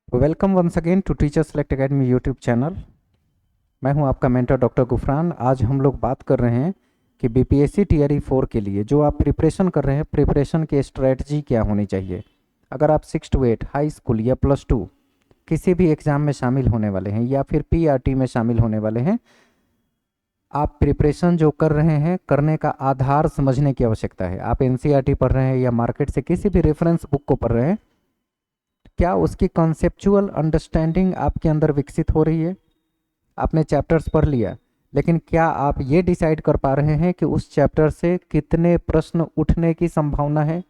Welcome once again to teacher select academy YouTube channel. मैं हूं आपका मेंटर डॉक्टर गुफरान। आज हम लोग बात कर रहे हैं कि बीपीएससी टीआरई 4 के लिए जो आप प्रिपरेशन कर रहे हैं, प्रिपरेशन की स्ट्रेटजी क्या होनी चाहिए। अगर आप 6 to 8 हाई स्कूल या +2 किसी भी एग्ज़ाम में शामिल होने वाले हैं या फिर पीआरटी में शामिल होने वाले हैं, आप प्रिपरेशन जो कर रहे हैं करने का आधार समझने की आवश्यकता है। आप एनसीईआरटी पढ़ रहे हैं या मार्केट से किसी भी रेफरेंस बुक को पढ़ रहे हैं, क्या उसकी कॉन्सेप्चुअल अंडरस्टैंडिंग आपके अंदर विकसित हो रही है। आपने चैप्टर्स पढ़ लिया, लेकिन क्या आप ये डिसाइड कर पा रहे हैं कि उस चैप्टर से कितने प्रश्न उठने की संभावना है,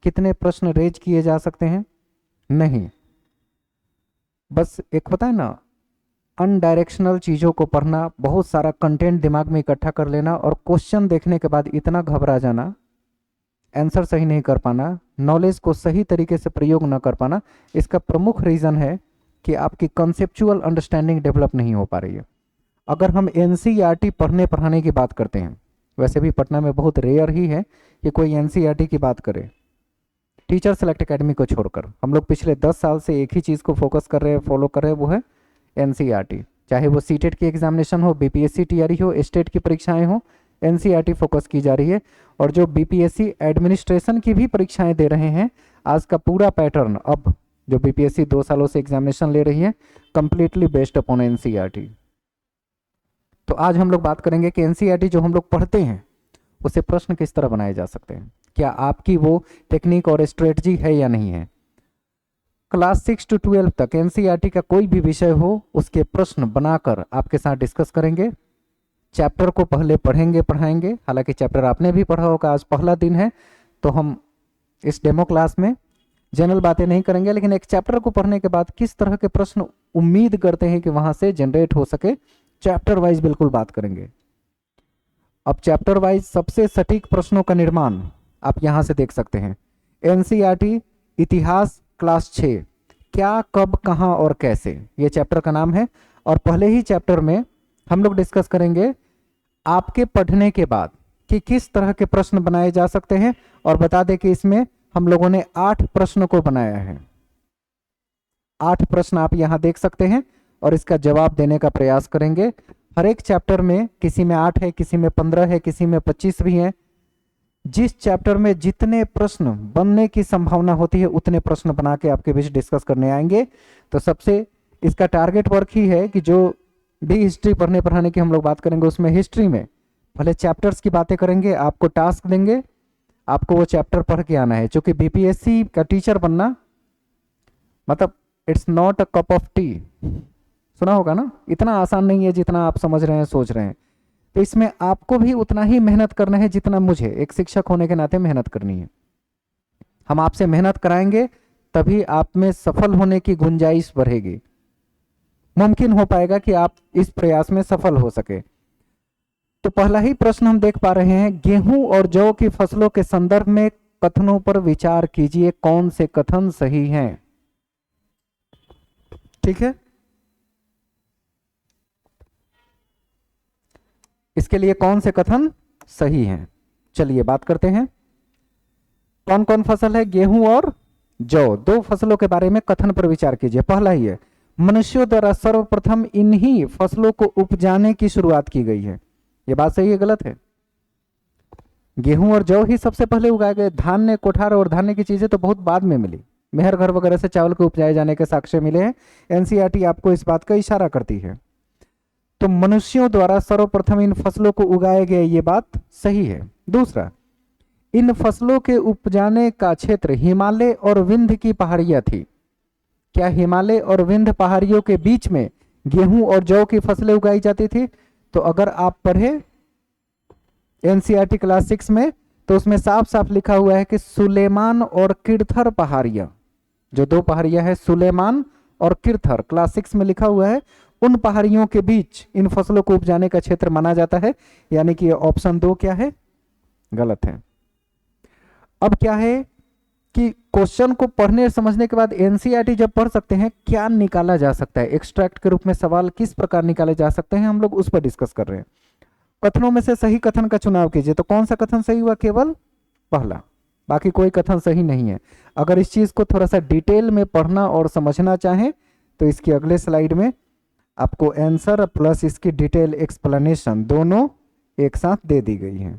कितने प्रश्न रेज किए जा सकते हैं। नहीं, बस एक होता है ना, अनडायरेक्शनल चीज़ों को पढ़ना, बहुत सारा कंटेंट दिमाग में इकट्ठा कर लेना और क्वेश्चन देखने के बाद इतना घबरा जाना, आंसर सही नहीं कर पाना, नॉलेज को सही तरीके से प्रयोग न कर पाना, इसका प्रमुख रीज़न है कि आपकी कॉन्सेप्चुअल अंडरस्टैंडिंग डेवलप नहीं हो पा रही है। अगर हम एनसीईआरटी पढ़ने पढ़ाने की बात करते हैं, वैसे भी पटना में बहुत रेयर ही है कि कोई एनसीईआरटी की बात करे, टीचर सेलेक्ट एकेडमी को छोड़कर। हम लोग पिछले 10 साल से एक ही चीज़ को फोकस कर रहे हैं, फॉलो कर रहे हैं, वो है एनसीईआरटी। चाहे वो सीटेट की एग्जामिनेशन हो, बीपीएससी टीआरई हो, स्टेट की परीक्षाएं हो, एनसीईआरटी फोकस की जा रही है। और जो बीपीएससी एडमिनिस्ट्रेशन की भी परीक्षाएं दे रहे हैं, आज का पूरा पैटर्न, अब जो बीपीएससी 2 सालों से एग्जामिनेशन ले रही है, कंप्लीटली बेस्ड अपॉन एनसीईआरटी। तो आज हम लोग बात करेंगे कि एनसीईआरटी जो हम लोग पढ़ते हैं उसे प्रश्न किस तरह बनाए जा सकते हैं, क्या आपकी वो टेक्निक और स्ट्रेटजी है या नहीं है। क्लास 6 to 12 तक एनसीईआरटी का कोई भी विषय हो, उसके प्रश्न बनाकर आपके साथ डिस्कस करेंगे। चैप्टर को पहले पढ़ेंगे, पढ़ाएंगे। हालांकि चैप्टर आपने भी पढ़ा होगा, आज पहला दिन है तो हम इस डेमो क्लास में जनरल बातें नहीं करेंगे, लेकिन एक चैप्टर को पढ़ने के बाद किस तरह के प्रश्न उम्मीद करते हैं कि वहां से जनरेट हो सके, चैप्टर वाइज बिल्कुल बात करेंगे। अब चैप्टर वाइज सबसे सटीक प्रश्नों का निर्माण आप यहां से देख सकते हैं। एनसीईआरटी इतिहास क्लास 6, क्या, कब, कहां और कैसे, ये चैप्टर का नाम है। और पहले ही चैप्टर में हम लोग डिस्कस करेंगे आपके पढ़ने के बाद कि किस तरह के प्रश्न बनाए जा सकते हैं। और बता दें कि इसमें हम लोगों ने 8 प्रश्न को बनाया है। 8 प्रश्न आप यहां देख सकते हैं और इसका जवाब देने का प्रयास करेंगे। हर एक चैप्टर में किसी में 8 है, किसी में 15 है, किसी में 25 भी है। जिस चैप्टर में जितने प्रश्न बनने की संभावना होती है उतने प्रश्न बना के आपके बीच डिस्कस करने आएंगे। तो सबसे इसका टारगेट वर्क ही है कि जो भी हिस्ट्री पढ़ने पढ़ाने की हम लोग बात करेंगे, उसमें हिस्ट्री में पहले चैप्टर्स की बातें करेंगे, आपको टास्क देंगे, आपको वो चैप्टर पढ़ के आना है। क्योंकि बीपीएससी का टीचर बनना मतलब it's not a cup of T, सुना होगा ना, इतना आसान नहीं है जितना आप समझ रहे हैं, सोच रहे हैं। तो इसमें आपको भी उतना ही मेहनत करना है जितना मुझे एक शिक्षक होने के नाते मेहनत करनी है। हम आपसे मेहनत कराएंगे तभी आप में सफल होने की गुंजाइश बढ़ेगी, मुमकिन हो पाएगा कि आप इस प्रयास में सफल हो सके। तो पहला ही प्रश्न हम देख पा रहे हैं, गेहूं और जौ की फसलों के संदर्भ में कथनों पर विचार कीजिए, कौन से कथन सही हैं। ठीक है, इसके लिए कौन से कथन सही हैं, चलिए बात करते हैं। कौन कौन फसल है, गेहूं और जौ, 2 फसलों के बारे में कथन पर विचार कीजिए। पहला ही है, मनुष्यों द्वारा सर्वप्रथम इन्हीं फसलों को उपजाने की शुरुआत की गई है। यह बात सही है, गलत है? गेहूं और जौ ही सबसे पहले उगाए गए। धान्य, कोठार और धान्य की चीजें तो बहुत बाद में मिली। मेहर घर वगैरह से चावल के उपजाए जाने के साक्ष्य मिले हैं। एनसीईआरटी आपको इस बात का इशारा करती है। तो मनुष्यों द्वारा सर्वप्रथम इन फसलों को उगाए गए, ये बात सही है। दूसरा, इन फसलों के उपजाने का क्षेत्र हिमालय और विंध्य की पहाड़ियां थी। क्या हिमालय और विंध्य पहाड़ियों के बीच में गेहूं और जौ की फसलें उगाई जाती थी? तो अगर आप पढ़े एनसीईआरटी क्लास 6 में, तो उसमें साफ साफ लिखा हुआ है कि सुलेमान और किरथर पहाड़ियां, जो 2 पहाड़ियां हैं सुलेमान और किरथर, क्लास 6 में लिखा हुआ है, उन पहाड़ियों के बीच इन फसलों को उपजाने का क्षेत्र माना जाता है। यानी कि ऑप्शन 2 क्या है, गलत है। अब क्या है कि क्वेश्चन को पढ़ने समझने के बाद एनसीईआरटी जब पढ़ सकते हैं, क्या निकाला जा सकता है, एक्सट्रैक्ट के रूप में सवाल किस प्रकार निकाले जा सकते हैं, हम लोग उस पर डिस्कस कर रहे हैं। कथनों में से सही कथन का चुनाव कीजिए। तो कौन सा कथन सही हुआ? केवल पहला, बाकी कोई कथन सही नहीं है। अगर इस चीज को थोड़ा सा डिटेल में पढ़ना और समझना चाहें तो इसकी अगले स्लाइड में आपको आंसर प्लस इसकी डिटेल एक्सप्लेनेशन दोनों एक साथ दे दी गई है।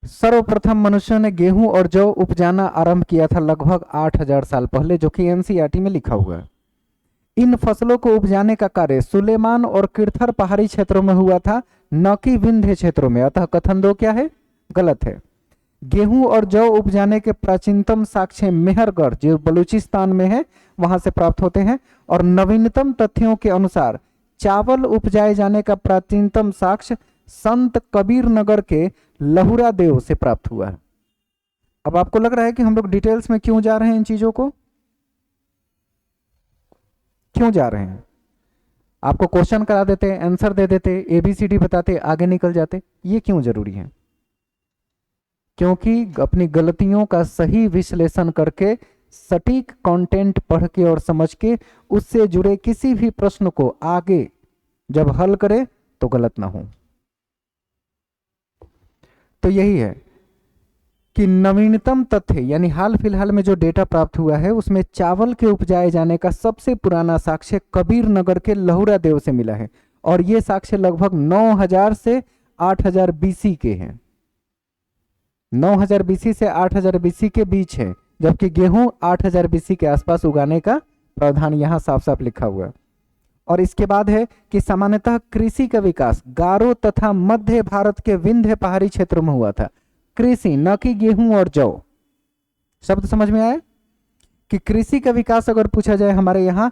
सर्वप्रथम मनुष्य ने गेहूं और जौ उपजाना आरंभ किया था लगभग 8000 साल पहले, जो कि एनसीईआरटी में लिखा हुआ है। इन फसलों को उपजाने का कार्य सुलेमान और किरथर पहाड़ी क्षेत्रों में हुआ था, न कि विंध्य क्षेत्रों में। अतः कथन 2 क्या है? गलत है। गेहूं और जौ उपजाने के प्राचीनतम साक्ष्य मेहरगढ़, जो बलूचिस्तान में है, वहां से प्राप्त होते हैं। और नवीनतम तथ्यों के अनुसार चावल उपजाए जाने का प्राचीनतम साक्ष्य संत कबीर नगर के लहुरा देव से प्राप्त हुआ है। अब आपको लग रहा है कि हम लोग डिटेल्स में क्यों जा रहे हैं, इन चीजों को क्यों जा रहे हैं? आपको क्वेश्चन करा देते, आंसर दे देते, एबीसीडी बताते, आगे निकल जाते। ये क्यों जरूरी है? क्योंकि अपनी गलतियों का सही विश्लेषण करके, सटीक कंटेंट पढ़ के और समझ के, उससे जुड़े किसी भी प्रश्न को आगे जब हल करे तो गलत ना हो। तो यही है कि नवीनतम तथ्य यानी हाल फिलहाल में जो डेटा प्राप्त हुआ है उसमें चावल के उपजाए जाने का सबसे पुराना साक्ष्य कबीर नगर के लहुरा देव से मिला है। और ये साक्ष्य लगभग 9000 से 8000 बीसी के हैं। 9000 बीसी से 8000 बीसी के बीच है, जबकि गेहूं 8000 बीसी के आसपास उगाने का प्रावधान यहां साफ साफ लिखा हुआ है। और इसके बाद है कि सामान्यतः कृषि का विकास गारो तथा मध्य भारत के विंध्य पहाड़ी क्षेत्रों में हुआ था। कृषि, न कि गेहूं और जौ। शब्द समझ में आए कि कृषि का विकास अगर पूछा जाए हमारे यहाँ,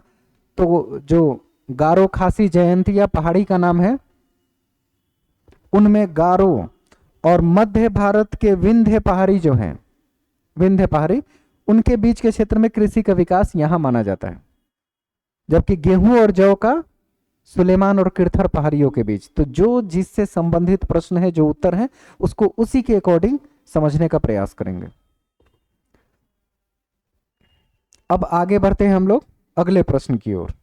तो जो गारो खासी जयंतिया पहाड़ी का नाम है, उनमें गारो और मध्य भारत के विंध्य पहाड़ी जो हैं, विंध्य पहाड़ी, उनके बीच के क्षेत्र में कृषि का विकास यहां माना जाता है। जबकि गेहूं और जौ का सुलेमान और किरथर पहाड़ियों के बीच। तो जो जिससे संबंधित प्रश्न है, जो उत्तर है, उसको उसी के अकॉर्डिंग समझने का प्रयास करेंगे। अब आगे बढ़ते हैं हम लोग अगले प्रश्न की ओर।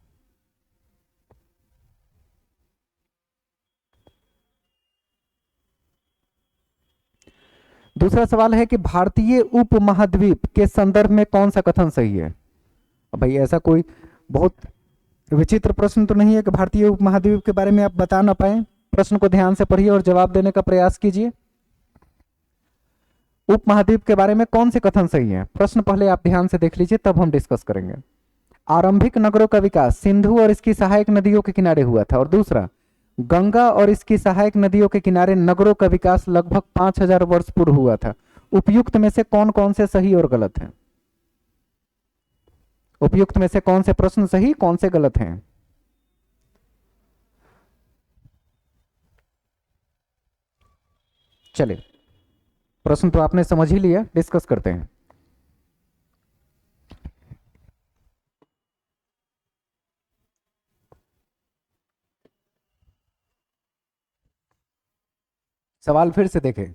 दूसरा सवाल है कि भारतीय उपमहाद्वीप के संदर्भ में कौन सा कथन सही है? अब भाई ऐसा कोई बहुत विचित्र प्रश्न तो नहीं है कि भारतीय उपमहाद्वीप के बारे में आप बता ना पाए। प्रश्न को ध्यान से पढ़िए और जवाब देने का प्रयास कीजिए। उपमहाद्वीप के बारे में कौन से कथन सही है? प्रश्न पहले आप ध्यान से देख लीजिए, तब हम डिस्कस करेंगे। आरंभिक नगरों का विकास सिंधु और इसकी सहायक नदियों के किनारे हुआ था। और दूसरा, गंगा और इसकी सहायक नदियों के किनारे नगरों का विकास लगभग 5000 वर्ष पूर्व हुआ था। उपयुक्त में से कौन कौन से सही और गलत हैं? उपयुक्त में से कौन से प्रश्न सही, कौन से गलत हैं? चलिए, प्रश्न तो आपने समझ ही लिया, डिस्कस करते हैं। सवाल फिर से देखें,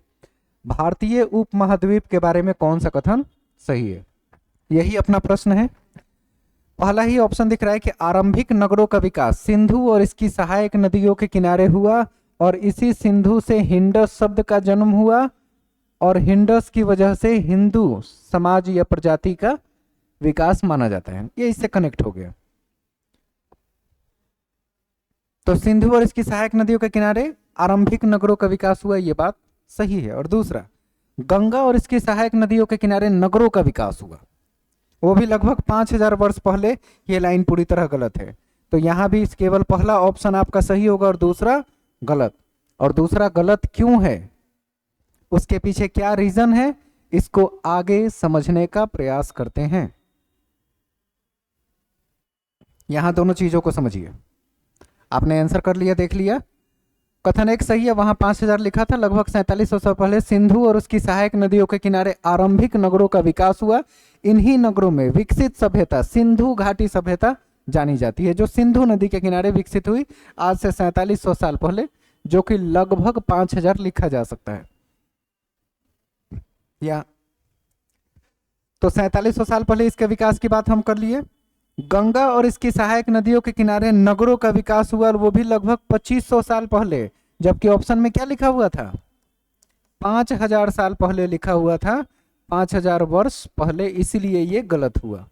भारतीय उपमहाद्वीप के बारे में कौन सा कथन सही है? यही अपना प्रश्न है। पहला ही ऑप्शन दिख रहा है कि आरंभिक नगरों का विकास सिंधु और इसकी सहायक नदियों के किनारे हुआ, और इसी सिंधु से हिंडस शब्द का जन्म हुआ, और हिंडस की वजह से हिंदू समाज या प्रजाति का विकास माना जाता है। ये इससे कनेक्ट हो गया। तो सिंधु और इसकी सहायक नदियों के किनारे आरंभिक नगरों का विकास हुआ, ये बात सही है। और दूसरा, गंगा और इसकी सहायक नदियों के किनारे नगरों का विकास हुआ, वो भी लगभग 5000 वर्ष पहले। ये लाइन पूरी तरह गलत है। तो यहां भी केवल पहला ऑप्शन आपका सही होगा और दूसरा गलत। और दूसरा गलत क्यों है, उसके पीछे क्या रीजन है, इसको आगे समझने का प्रयास करते हैं। यहां दोनों चीजों को समझिए। आपने आंसर कर लिया, देख लिया। कथन एक सही है, वहां 5000 लिखा था। लगभग 4700 साल पहले सिंधु और उसकी सहायक नदियों के किनारे आरंभिक नगरों का विकास हुआ। इन्हीं नगरों में विकसित सभ्यता सिंधु घाटी सभ्यता जानी जाती है, जो सिंधु नदी के किनारे विकसित हुई आज से 4700 साल पहले, जो कि लगभग 5000 लिखा जा सकता है। या तो 4700 साल पहले इसके विकास की बात हम कर लिए। गंगा और इसकी सहायक नदियों के किनारे नगरों का विकास हुआ, और वो भी लगभग 2500 साल पहले, जबकि ऑप्शन में क्या लिखा हुआ था? 5000 साल पहले लिखा हुआ था, 5000 वर्ष पहले, इसीलिए ये गलत हुआ।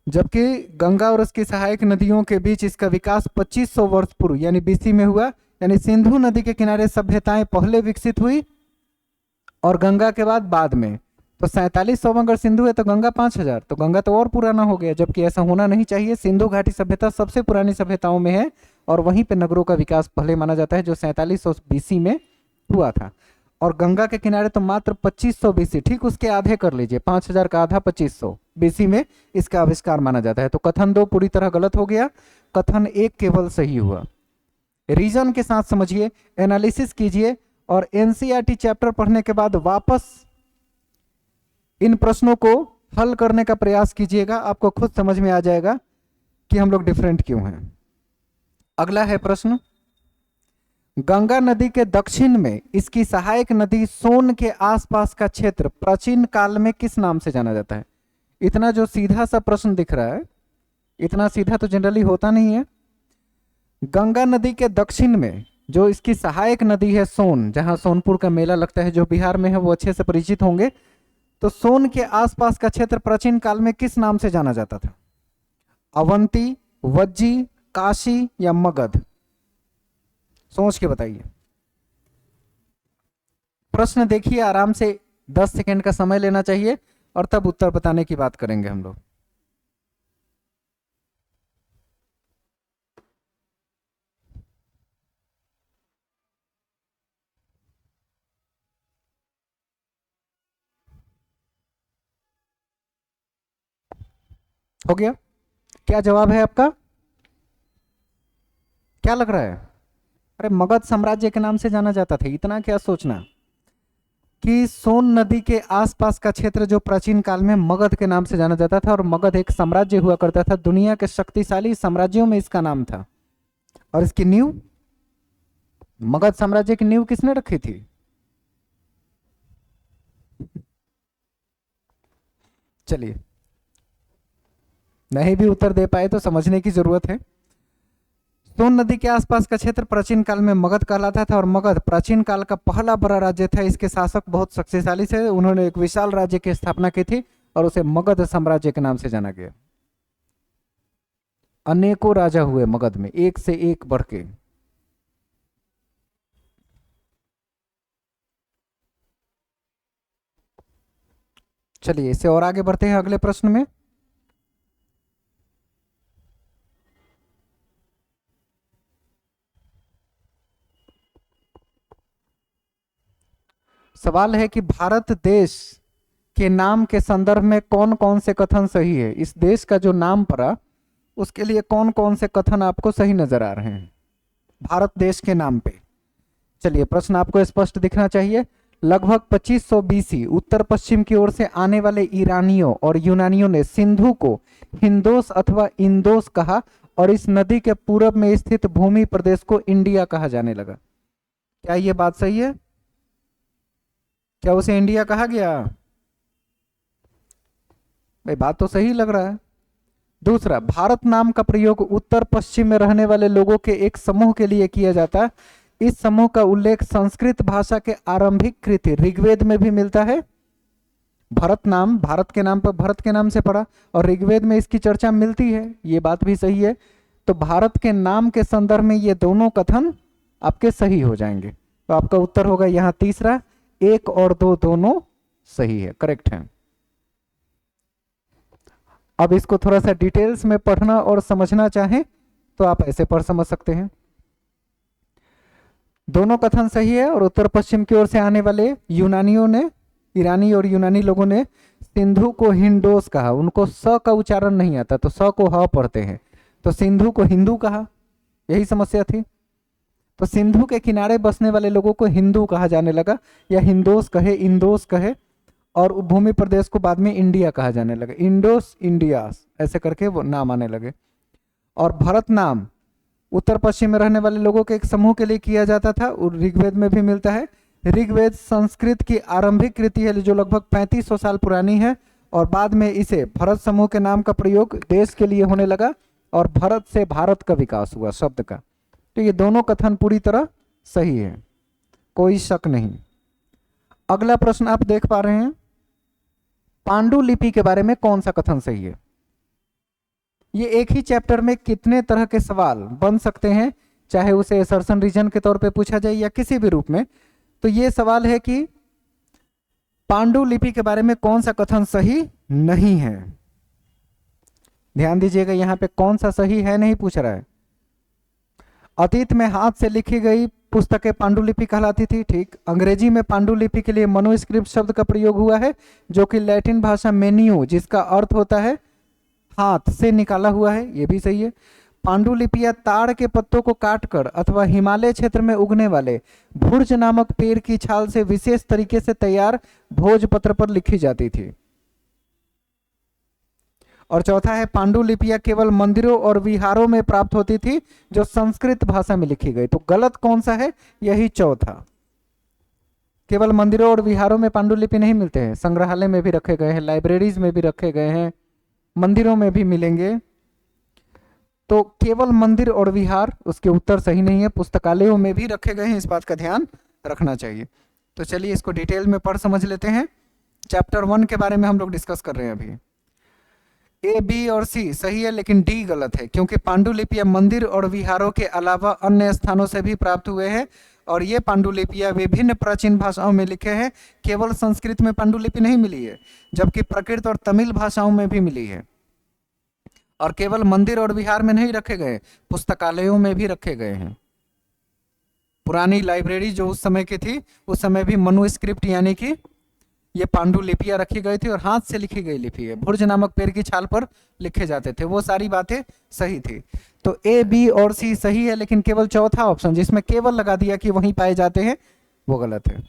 जबकि गंगा और उसकी सहायक नदियों के बीच इसका विकास 2500 वर्ष पूर्व यानी बीसी में हुआ। यानी सिंधु नदी के किनारे सभ्यताएं पहले विकसित हुई और गंगा के बाद में। तो 4700 में अगर सिंधु है तो गंगा 5000, तो गंगा तो और पुराना हो गया, जबकि ऐसा होना नहीं चाहिए। सिंधु घाटी सभ्यता सबसे पुरानी सभ्यताओं में है और वहीं पे नगरों का विकास पहले माना जाता है, जो 4700 बीसी में हुआ था। और गंगा के किनारे तो मात्र 2500 बीसी, ठीक उसके आधे कर लीजिए, 5000 का आधा 2500 बीसी में इसका आविष्कार माना जाता है। तो कथन 2 पूरी तरह गलत हो गया, कथन 1 केवल सही हुआ। रीजन के साथ समझिए, एनालिसिस कीजिए और एनसीईआरटी चैप्टर पढ़ने के बाद वापस इन प्रश्नों को हल करने का प्रयास कीजिएगा। आपको खुद समझ में आ जाएगा कि हम लोग डिफरेंट क्यों हैं। अगला है प्रश्न, गंगा नदी के दक्षिण में इसकी सहायक नदी सोन के आसपास का क्षेत्र प्राचीन काल में किस नाम से जाना जाता है? इतना जो सीधा सा प्रश्न दिख रहा है, इतना सीधा तो जनरली होता नहीं है। गंगा नदी के दक्षिण में जो इसकी सहायक नदी है सोन, जहां सोनपुर का मेला लगता है, जो बिहार में है वो अच्छे से परिचित होंगे। तो सोन के आसपास का क्षेत्र प्राचीन काल में किस नाम से जाना जाता था? अवंती, वज्जी, काशी या मगध? सोच के बताइए। प्रश्न देखिए आराम से, 10 सेकंड का समय लेना चाहिए और तब उत्तर बताने की बात करेंगे हम लोग। हो गया? क्या जवाब है आपका? क्या लग रहा है? अरे मगध साम्राज्य के नाम से जाना जाता था, इतना क्या सोचना कि सोन नदी के आसपास का क्षेत्र जो प्राचीन काल में मगध के नाम से जाना जाता था, और मगध एक साम्राज्य हुआ करता था, दुनिया के शक्तिशाली साम्राज्यों में इसका नाम था। और इसकी नींव, मगध साम्राज्य की नींव किसने रखी थी? चलिए, नहीं भी उत्तर दे पाए तो समझने की जरूरत है। सोन नदी के आसपास का क्षेत्र प्राचीन काल में मगध कहलाता था और मगध प्राचीन काल का पहला बड़ा राज्य था। इसके शासक बहुत शक्तिशाली थे, उन्होंने एक विशाल राज्य की स्थापना की थी और उसे मगध साम्राज्य के नाम से जाना गया। अनेकों राजा हुए मगध में, एक से एक बढ़ के। चलिए इससे और आगे बढ़ते हैं अगले प्रश्न में। सवाल है कि भारत देश के नाम के संदर्भ में कौन कौन से कथन सही है? इस देश का जो नाम पड़ा उसके लिए कौन कौन से कथन आपको सही नजर आ रहे हैं भारत देश के नाम पे? चलिए प्रश्न आपको स्पष्ट दिखना चाहिए। लगभग 2500 बीसी उत्तर पश्चिम की ओर से आने वाले ईरानियों और यूनानियों ने सिंधु को हिंदोस अथवा इंदोस कहा और इस नदी के पूरब में स्थित भूमि प्रदेश को इंडिया कहा जाने लगा। क्या यह बात सही है? क्या उसे इंडिया कहा गया? भाई बात तो सही लग रहा है। दूसरा, भारत नाम का प्रयोग उत्तर पश्चिम में रहने वाले लोगों के एक समूह के लिए किया जाता है। इस समूह का उल्लेख संस्कृत भाषा के आरंभिक कृति ऋग्वेद में भी मिलता है। भरत नाम भारत के नाम पर भरत के नाम से पड़ा और ऋग्वेद में इसकी चर्चा मिलती है, ये बात भी सही है। तो भारत के नाम के संदर्भ में ये दोनों कथन आपके सही हो जाएंगे। तो आपका उत्तर होगा यहाँ तीसरा, 1 और 2 दोनों सही है, करेक्ट है। अब इसको थोड़ा सा डिटेल्स में पढ़ना और समझना चाहें तो आप ऐसे पढ़ समझ सकते हैं। दोनों कथन सही है और उत्तर पश्चिम की ओर से आने वाले यूनानियों ने, ईरानी और यूनानी लोगों ने सिंधु को हिंडोस कहा। उनको स का उच्चारण नहीं आता तो स को ह पढ़ते हैं, तो सिंधु को हिंदू कहा, यही समस्या थी। तो सिंधु के किनारे बसने वाले लोगों को हिंदू कहा जाने लगा, या हिंदोस कहे, इंदोस कहे, और भूमि प्रदेश को बाद में इंडिया कहा जाने लगा। इंडोस, इंडियास ऐसे करके वो नाम आने लगे। और भरत नाम उत्तर पश्चिम में रहने वाले लोगों के एक समूह के लिए किया जाता था और ऋग्वेद में भी मिलता है। ऋग्वेद संस्कृत की आरंभिक कृति है जो लगभग 3500 साल पुरानी है और बाद में इसे भरत समूह के नाम का प्रयोग देश के लिए होने लगा और भरत से भारत का विकास हुआ शब्द का। तो ये दोनों कथन पूरी तरह सही है, कोई शक नहीं। अगला प्रश्न आप देख पा रहे हैं, पांडुलिपि के बारे में कौन सा कथन सही है? ये एक ही चैप्टर में कितने तरह के सवाल बन सकते हैं, चाहे उसे असर्शन रीजन के तौर पे पूछा जाए या किसी भी रूप में। तो ये सवाल है कि पांडुलिपि के बारे में कौन सा कथन सही नहीं है। ध्यान दीजिएगा, यहां पे कौन सा सही है नहीं पूछ रहा है। अतीत में हाथ से लिखी गई पुस्तकें पांडुलिपि कहलाती थी, ठीक। अंग्रेजी में पांडुलिपि के लिए मनुस्क्रिप्ट शब्द का प्रयोग हुआ है, जो कि लैटिन भाषा मेन्यू, जिसका अर्थ होता है हाथ से निकाला हुआ है, ये भी सही है। पांडुलिपियां ताड़ के पत्तों को काटकर अथवा हिमालय क्षेत्र में उगने वाले भुर्ज नामक पेड़ की छाल से विशेष तरीके से तैयार भोजपत्र पर लिखी जाती थी। और चौथा है पांडुलिपियां केवल मंदिरों और विहारों में प्राप्त होती थी, जो संस्कृत भाषा में लिखी गई। तो गलत कौन सा है, यही चौथा। केवल मंदिरों और विहारों में पांडुलिपि नहीं मिलते हैं, संग्रहालय में भी रखे गए हैं, लाइब्रेरीज में भी रखे गए हैं, मंदिरों में भी मिलेंगे। तो केवल मंदिर और विहार, उसके उत्तर सही नहीं है। पुस्तकालयों में भी रखे गए हैं, इस बात का ध्यान रखना चाहिए। तो चलिए इसको डिटेल में पढ़ समझ लेते हैं। चैप्टर 1 के बारे में हम लोग डिस्कस कर रहे हैं अभी। ए, बी और सी सही है, लेकिन डी गलत है, क्योंकि पांडुलिपियां मंदिर और विहारों के अलावा अन्य स्थानों से भी प्राप्त हुए हैं। और ये पांडुलिपियां विभिन्न प्राचीन भाषाओं में लिखे हैं। केवल संस्कृत में पांडुलिपि नहीं मिली है, जबकि प्राकृत और तमिल भाषाओं में भी मिली है। और केवल मंदिर और विहार में नहीं रखे गए, पुस्तकालयों में भी रखे गए हैं। पुरानी लाइब्रेरी जो उस समय की थी, उस समय भी मनुस्क्रिप्ट यानी कि ये पांडुलिपियां रखी गई थी और हाथ से लिखी गई लिपि है, भुर्ज नामक पेड़ की छाल पर लिखे जाते थे। वो सारी बातें सही थी। तो ए, बी और सी सही है, लेकिन केवल चौथा ऑप्शन जिसमें केवल लगा दिया कि वहीं पाए जाते हैं, वो गलत है।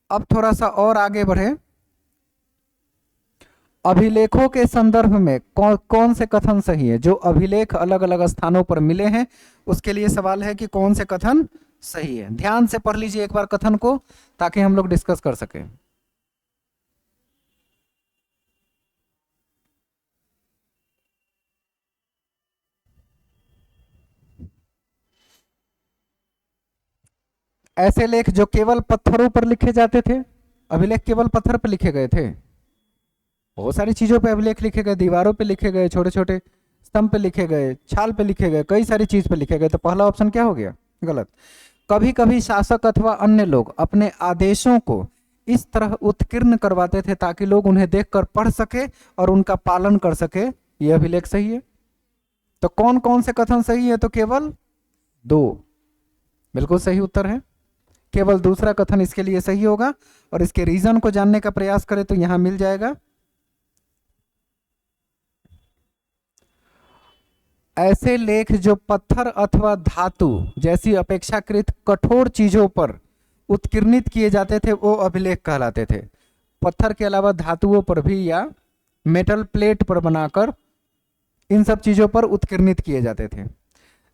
अब थोड़ा सा और आगे बढ़े। अभिलेखों के संदर्भ में कौन से कथन सही है। जो अभिलेख अलग अलग स्थानों पर मिले हैं, उसके लिए सवाल है कि कौन से कथन सही है। ध्यान से पढ़ लीजिए एक बार कथन को, ताकि हम लोग डिस्कस कर सकें। ऐसे लेख जो केवल पत्थरों पर लिखे जाते थे, अभिलेख केवल पत्थर पर लिखे गए थे। बहुत सारी चीजों पे अभिलेख लिखे गए, दीवारों पे लिखे गए, छोटे छोटे स्तंभ पे लिखे गए, छाल पे लिखे गए, कई सारी चीज पे लिखे गए। तो पहला ऑप्शन क्या हो गया, गलत। कभी कभी शासक अथवा अन्य लोग अपने आदेशों को इस तरह उत्कीर्ण करवाते थे ताकि लोग उन्हें देखकर पढ़ सके और उनका पालन कर सके। यह अभिलेख सही है। तो कौन कौन से कथन सही है, तो केवल 2 बिल्कुल सही उत्तर है। केवल दूसरा कथन इसके लिए सही होगा। और इसके रीजन को जानने का प्रयास करें तो यहां मिल जाएगा। ऐसे लेख जो पत्थर अथवा धातु जैसी अपेक्षाकृत कठोर चीजों पर उत्कीर्णित किए जाते थे, वो अभिलेख कहलाते थे। पत्थर के अलावा धातुओं पर भी या मेटल प्लेट पर बनाकर इन सब चीजों पर उत्कीर्णित किए जाते थे।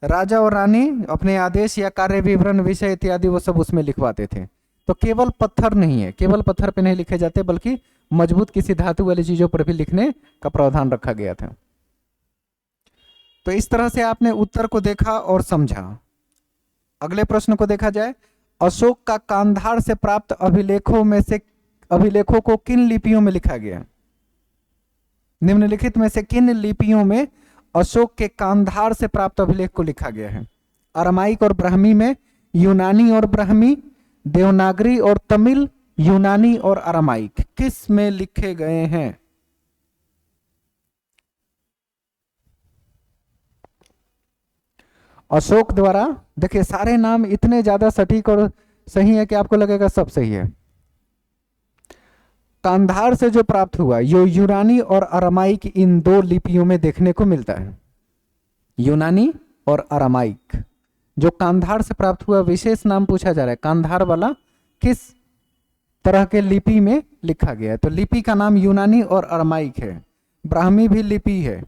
राजा और रानी अपने आदेश या कार्य विवरण, विषय इत्यादि वो सब उसमें लिखवाते थे। तो केवल पत्थर नहीं है, केवल पत्थर पे नहीं लिखे जाते, बल्कि मजबूत किसी धातु वाली चीजों पर भी लिखने का प्रावधान रखा गया था। तो इस तरह से आपने उत्तर को देखा और समझा। अगले प्रश्न को देखा जाए। अशोक का कांधार से प्राप्त अभिलेखों को किन लिपियों में लिखा गया। निम्नलिखित में से किन लिपियों में अशोक के कांधार से प्राप्त अभिलेख को लिखा गया है। अरामाइक और ब्राह्मी में, यूनानी और ब्राह्मी, देवनागरी और तमिल, यूनानी और अरामाइक, किस में लिखे गए हैं। अशोक द्वारा, देखिए सारे नाम इतने ज्यादा सटीक और सही है कि आपको लगेगा सब सही है। कांधार से जो प्राप्त हुआ, यो यूनानी और अरामाइक, इन 2 लिपियों में देखने को मिलता है। यूनानी और अरामाइक। जो कांधार से प्राप्त हुआ, विशेष नाम पूछा जा रहा है, कांधार वाला किस तरह के लिपि में लिखा गया है। तो लिपि का नाम यूनानी और अरामाइक है। ब्राह्मी भी लिपि है,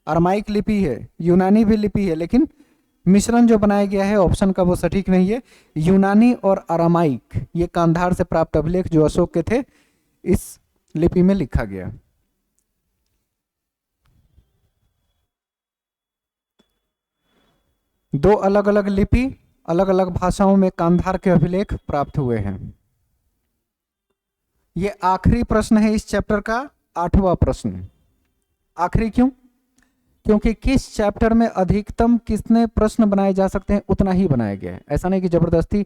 अरामाइक लिपि है, यूनानी भी लिपि है, लेकिन मिश्रण जो बनाया गया है ऑप्शन का वो सटीक नहीं है। यूनानी और अरामाइक, ये कांधार से प्राप्त अभिलेख जो अशोक के थे, इस लिपि में लिखा गया। दो अलग अलग लिपि, अलग अलग भाषाओं में कांधार के अभिलेख प्राप्त हुए हैं। ये आखिरी प्रश्न है इस चैप्टर का, 8वां प्रश्न। आखिरी क्यों? क्योंकि किस चैप्टर में अधिकतम कितने प्रश्न बनाए जा सकते हैं उतना ही बनाया गया है। ऐसा नहीं कि जबरदस्ती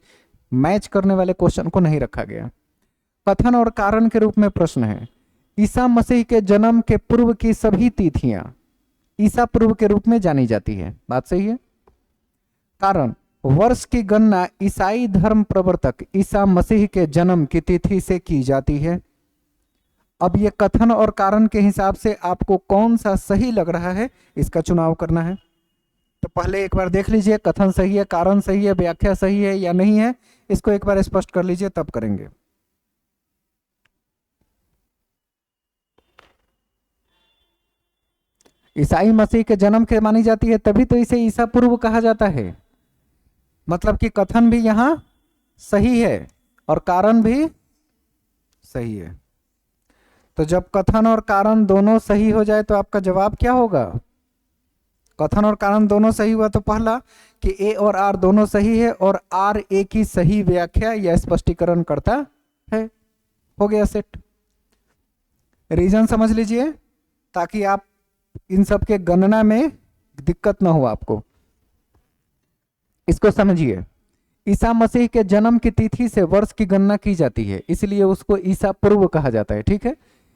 मैच करने वाले क्वेश्चन को नहीं रखा गया। कथन और कारण के रूप में प्रश्न है, ईसा मसीह के जन्म के पूर्व की सभी तिथियां ईसा पूर्व के रूप में जानी जाती है। बात सही है। कारण, वर्ष की गणना ईसाई धर्म प्रवर्तक ईसा मसीह के जन्म की तिथि से की जाती है। अब ये कथन और कारण के हिसाब से आपको कौन सा सही लग रहा है इसका चुनाव करना है। तो पहले एक बार देख लीजिए कथन सही है, कारण सही है, व्याख्या सही है या नहीं है, इसको एक बार स्पष्ट कर लीजिए, तब करेंगे। ईसाई मसीह के जन्म के मानी जाती है, तभी तो इसे ईसा पूर्व कहा जाता है। मतलब कि कथन भी यहां सही है और कारण भी सही है। तो जब कथन और कारण दोनों सही हो जाए तो आपका जवाब क्या होगा? कथन और कारण दोनों सही हुआ तो पहला कि ए और आर दोनों सही है और आर ए की सही व्याख्या या स्पष्टीकरण करता है। हो गया सेट। रीजन समझ लीजिए ताकि आप इन सब के गणना में दिक्कत ना हो आपको। इसको समझिए, ईसा मसीह के जन्म की तिथि से वर्ष की गणना की जाती है, इसलिए उसको ईसा पूर्व कहा जाता है। ठीक है।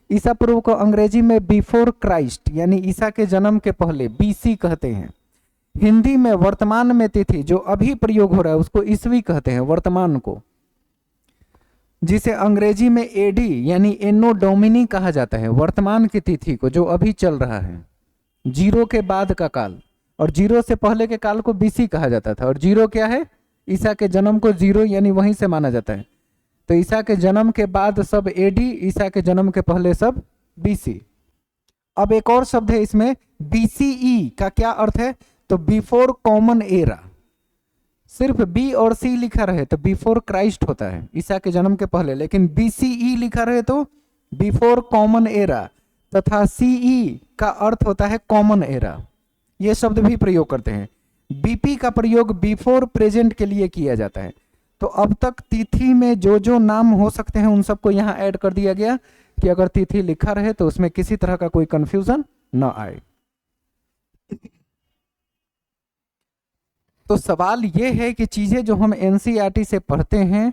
ईसा पूर्व को अंग्रेजी में बिफोर क्राइस्ट यानी ईसा के जन्म के पहले बीसी कहते हैं। हिंदी में वर्तमान में तिथि जो अभी प्रयोग हो रहा है उसको ईसवी कहते हैं, वर्तमान को, जिसे अंग्रेजी में एडी यानी एनो डोमिनी कहा जाता है। वर्तमान की तिथि को जो अभी चल रहा है, जीरो के बाद का काल, और जीरो से पहले के काल को बीसी कहा जाता था। और जीरो क्या है? ईसा के जन्म को जीरो यानी वहीं से माना जाता है। तो ईसा के जन्म के बाद सब एडी, ईसा के जन्म के पहले सब बीसी। अब एक और शब्द है इसमें, बीसीई का क्या अर्थ है? तो बिफोर कॉमन एरा। सिर्फ बी और सी लिखा रहे तो बिफोर क्राइस्ट होता है, ईसा के जन्म के पहले, लेकिन बीसीई लिखा रहे तो बिफोर कॉमन एरा, तथा सीई का अर्थ होता है कॉमन एरा। ये शब्द भी प्रयोग करते हैं। बीपी का प्रयोग बिफोर प्रेजेंट के लिए किया जाता है। तो अब तक तिथि में जो जो नाम हो सकते हैं उन सबको यहां ऐड कर दिया गया कि अगर तिथि लिखा रहे तो उसमें किसी तरह का कोई कंफ्यूजन ना आए। तो सवाल यह है कि चीजें जो हम एनसीईआरटी से पढ़ते हैं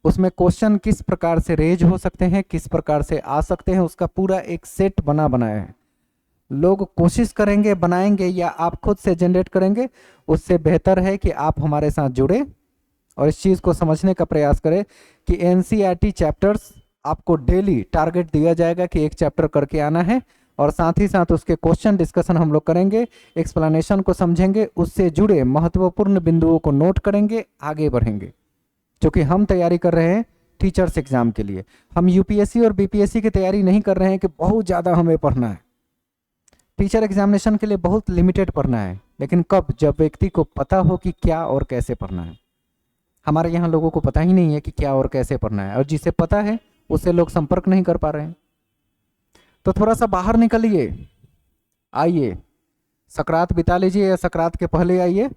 उसमें क्वेश्चन किस प्रकार से रेज हो सकते हैं, किस प्रकार से आ सकते हैं, उसका पूरा एक सेट बनाया है। लोग कोशिश करेंगे, बनाएंगे, या आप खुद से जनरेट करेंगे, उससे बेहतर है कि आप हमारे साथ जुड़े और इस चीज़ को समझने का प्रयास करें कि एनसीईआरटी चैप्टर्स आपको डेली टारगेट दिया जाएगा कि एक चैप्टर करके आना है, और साथ ही साथ उसके क्वेश्चन डिस्कशन हम लोग करेंगे, एक्सप्लेनेशन को समझेंगे, उससे जुड़े महत्वपूर्ण बिंदुओं को नोट करेंगे, आगे बढ़ेंगे। क्योंकि हम तैयारी कर रहे हैं टीचर्स एग्जाम के लिए, हम यूपीएससी और बीपीएससी की तैयारी नहीं कर रहे हैं कि बहुत ज़्यादा हमें पढ़ना है। टीचर एग्जामिनेशन के लिए बहुत लिमिटेड पढ़ना है, लेकिन कब? जब व्यक्ति को पता हो कि क्या और कैसे पढ़ना है। हमारे यहाँ लोगों को पता ही नहीं है कि क्या और कैसे पढ़ना है, और जिसे पता है उससे लोग संपर्क नहीं कर पा रहे हैं। तो थोड़ा सा बाहर निकलिए, आइए सकरात बिता लीजिए, या सकरात के पहले आइए।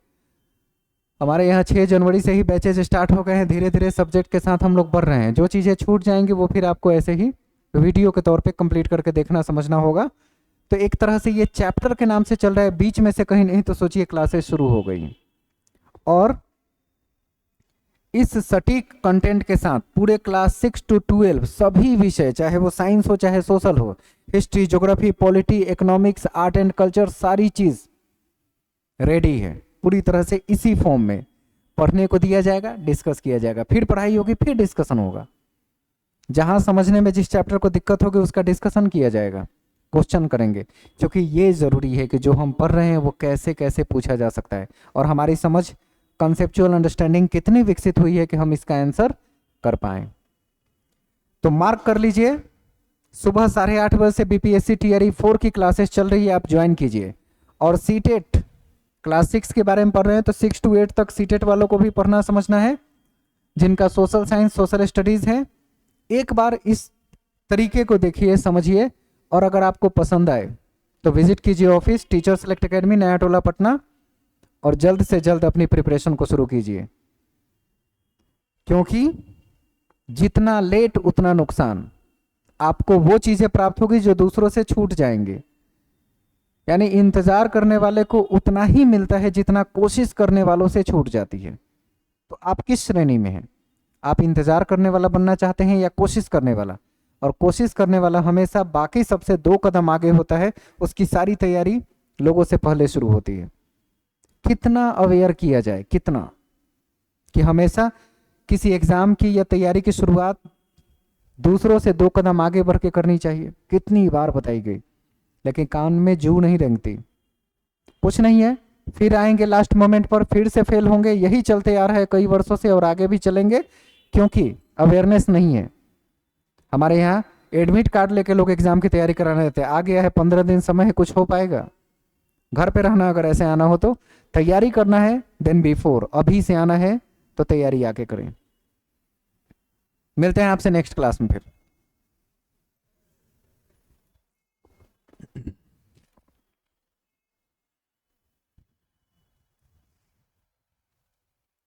हमारे यहाँ 6 जनवरी से ही बैचेज स्टार्ट हो गए हैं। धीरे धीरे सब्जेक्ट के साथ हम लोग बढ़ रहे हैं। जो चीज़ें छूट जाएंगी वो फिर आपको ऐसे ही वीडियो के तौर पे कंप्लीट करके देखना समझना होगा। तो एक तरह से ये चैप्टर के नाम से चल रहा है, बीच में से कहीं नहीं तो सोचिए क्लासेस शुरू हो गई, और इस सटीक कंटेंट के साथ पूरे क्लास 6 to 12 सभी विषय, चाहे वो साइंस हो चाहे सोशल हो, history, geography, polity, economics, art and culture, सारी चीज़ रेडी है। पूरी तरह से इसी फॉर्म में पढ़ने को दिया जाएगा, डिस्कस किया जाएगा, फिर पढ़ाई होगी, फिर डिस्कशन होगा। जहां समझने में जिस चैप्टर को दिक्कत होगी उसका डिस्कशन किया जाएगा, क्वेश्चन करेंगे, क्योंकि ये ज़रूरी है कि जो हम पढ़ रहे हैं वो कैसे कैसे पूछा जा सकता है, और हमारी समझ, कंसेप्चुअल अंडरस्टैंडिंग कितनी विकसित हुई है कि हम इसका आंसर कर पाएं। तो मार्क कर लीजिए, सुबह 8:30 बजे से बीपीएससी टीआरई 4 की क्लासेस चल रही है, आप ज्वाइन कीजिए। और सीटेट क्लास 6 के बारे में पढ़ रहे हैं तो 6 to 8 तक सीटेट वालों को भी पढ़ना समझना है, जिनका सोशल साइंस, सोशल स्टडीज़ है। एक बार इस तरीके को देखिए, समझिए, और अगर आपको पसंद आए तो विजिट कीजिए ऑफिस टीचर सेलेक्ट एकेडमी, नया टोला, पटना, और जल्द से जल्द अपनी प्रिपरेशन को शुरू कीजिए, क्योंकि जितना लेट उतना नुकसान। आपको वो चीज़ें प्राप्त होगी जो दूसरों से छूट जाएंगे। यानी इंतजार करने वाले को उतना ही मिलता है जितना कोशिश करने वालों से छूट जाती है। तो आप किस श्रेणी में हैं? आप इंतजार करने वाला बनना चाहते हैं या कोशिश करने वाला? और कोशिश करने वाला हमेशा बाकी सबसे 2 कदम आगे होता है, उसकी सारी तैयारी लोगों से पहले शुरू होती है। कितना अवेयर किया जाए, कितना कि हमेशा किसी एग्जाम की या तैयारी की शुरुआत दूसरों से 2 कदम आगे बढ़ के करनी चाहिए, कितनी बार बताई गई, लेकिन कान में जू नहीं रेंगती। कुछ नहीं है, फिर आएंगे लास्ट मोमेंट पर, फिर से फेल होंगे। यही चलते आ रहा है कई वर्षों से और आगे भी चलेंगे, क्योंकि अवेयरनेस नहीं है। हमारे यहाँ एडमिट कार्ड लेके लोग एग्जाम की तैयारी कराने देते हैं, आ गया है 15 दिन समय है, कुछ हो पाएगा? घर पे रहना, अगर ऐसे आना हो तो तैयारी करना है देन बिफोर, अभी से आना है तो तैयारी आके करें। मिलते हैं आपसे नेक्स्ट क्लास में फिर।